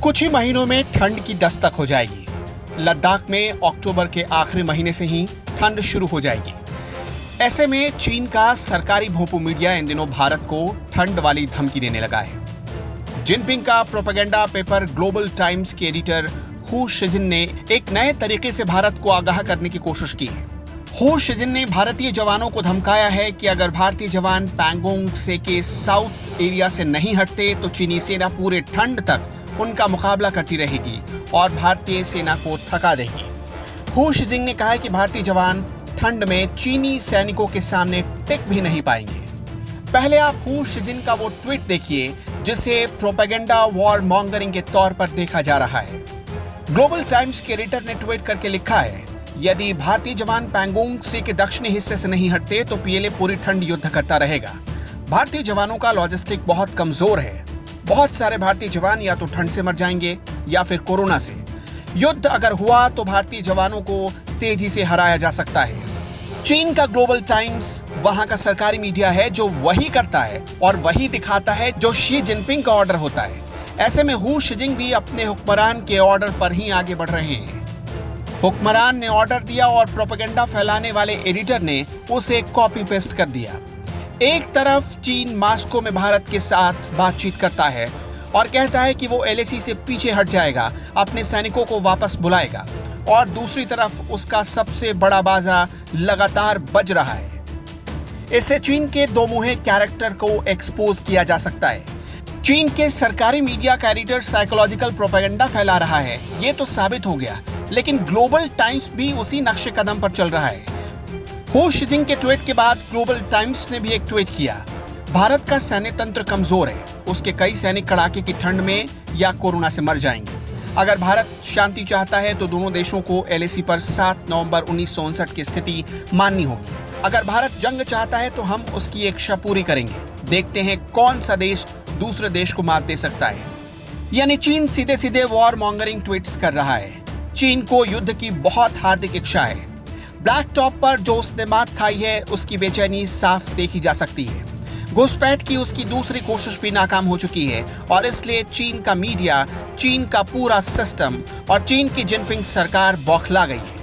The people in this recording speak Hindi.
कुछ ही महीनों में ठंड की दस्तक हो जाएगी। लद्दाख में अक्टूबर के आखिरी महीने से ही ठंड शुरू हो जाएगी। ऐसे में चीन का सरकारी भोंपू मीडिया इन दिनों भारत को ठंड वाली धमकी देने लगा है। जिनपिंग का प्रोपेगेंडा पेपर ग्लोबल टाइम्स के एडिटर हू शिजिन ने एक नए तरीके से भारत को आगाह करने की कोशिश की है। हू शिजिन ने भारतीय जवानों को धमकाया है कि अगर भारतीय जवान पैंगोंग त्से के साउथ एरिया से नहीं हटते तो चीनी सेना पूरे ठंड तक उनका मुकाबला करती रहेगी और भारतीय सेना को थका देगी। हू शिजिन ने कहा है कि भारतीय जवान ठंड में चीनी सैनिकों के सामने टिक भी नहीं पाएंगे। पहले आप हू शिजिन का वो ट्वीट देखिए जिसे प्रोपेगेंडा वॉर मॉन्गरिंग के तौर पर देखा जा रहा है। ग्लोबल टाइम्स के एडिटर ने ट्वीट करके लिखा है, यदि भारतीय जवान पैंगोंग त्से के दक्षिणी हिस्से से नहीं हटते तो पीएलए पूरी ठंड युद्ध करता रहेगा। भारतीय जवानों का लॉजिस्टिक बहुत कमजोर है। बहुत सारे भारतीय जवान या तो ठंड से मर जाएंगे या फिर कोरोना से। युद्ध अगर हुआ तो भारतीय जवानों को तेजी से हराया जा सकता है। चीन का ग्लोबल टाइम्स वहां का सरकारी मीडिया है जो वही करता है और वही दिखाता है जो शी जिनपिंग का ऑर्डर होता है। ऐसे में हू शिजिन भी अपने हुक्मरान के ऑर्डर पर ही आगे बढ़ रहे हैं। हुक्मरान ने ऑर्डर दिया और प्रोपेगेंडा फैलाने वाले एडिटर ने उसे कॉपी पेस्ट कर दिया। एक तरफ चीन मास्को में भारत के साथ बातचीत करता है और कहता है कि वो एलएसी से पीछे हट जाएगा, अपने सैनिकों को वापस बुलाएगा, और दूसरी तरफ उसका सबसे बड़ा बाजा लगातार बज रहा है। इससे चीन के दो मुहे कैरेक्टर को एक्सपोज किया जा सकता है। चीन के सरकारी मीडिया का एडिटर साइकोलॉजिकल प्रोपेगेंडा फैला रहा है, ये तो साबित हो गया, लेकिन ग्लोबल टाइम्स भी उसी नक्शे कदम पर चल रहा है। हू शिजिन के ट्वीट के बाद ग्लोबल टाइम्स ने भी एक ट्वीट किया, भारत का सैन्य तंत्र कमजोर है, उसके कई सैनिक कड़ाके की ठंड में या कोरोना से मर जाएंगे। अगर भारत शांति चाहता है तो दोनों देशों को एलएसी पर 7 नवंबर 1959 की स्थिति माननी होगी। अगर भारत जंग चाहता है तो हम उसकी इच्छा पूरी करेंगे। देखते हैं कौन सा देश दूसरे देश को मात दे सकता है। यानी चीन सीधे सीधे वॉर मॉन्गरिंग ट्वीट्स कर रहा है। चीन को युद्ध की बहुत हार्दिक इच्छा है। ब्लैक टॉप पर जो उसने मात खाई है उसकी बेचैनी साफ देखी जा सकती है। घुसपैठ की उसकी दूसरी कोशिश भी नाकाम हो चुकी है और इसलिए चीन का मीडिया, चीन का पूरा सिस्टम और चीन की जिनपिंग सरकार बौखला गई है।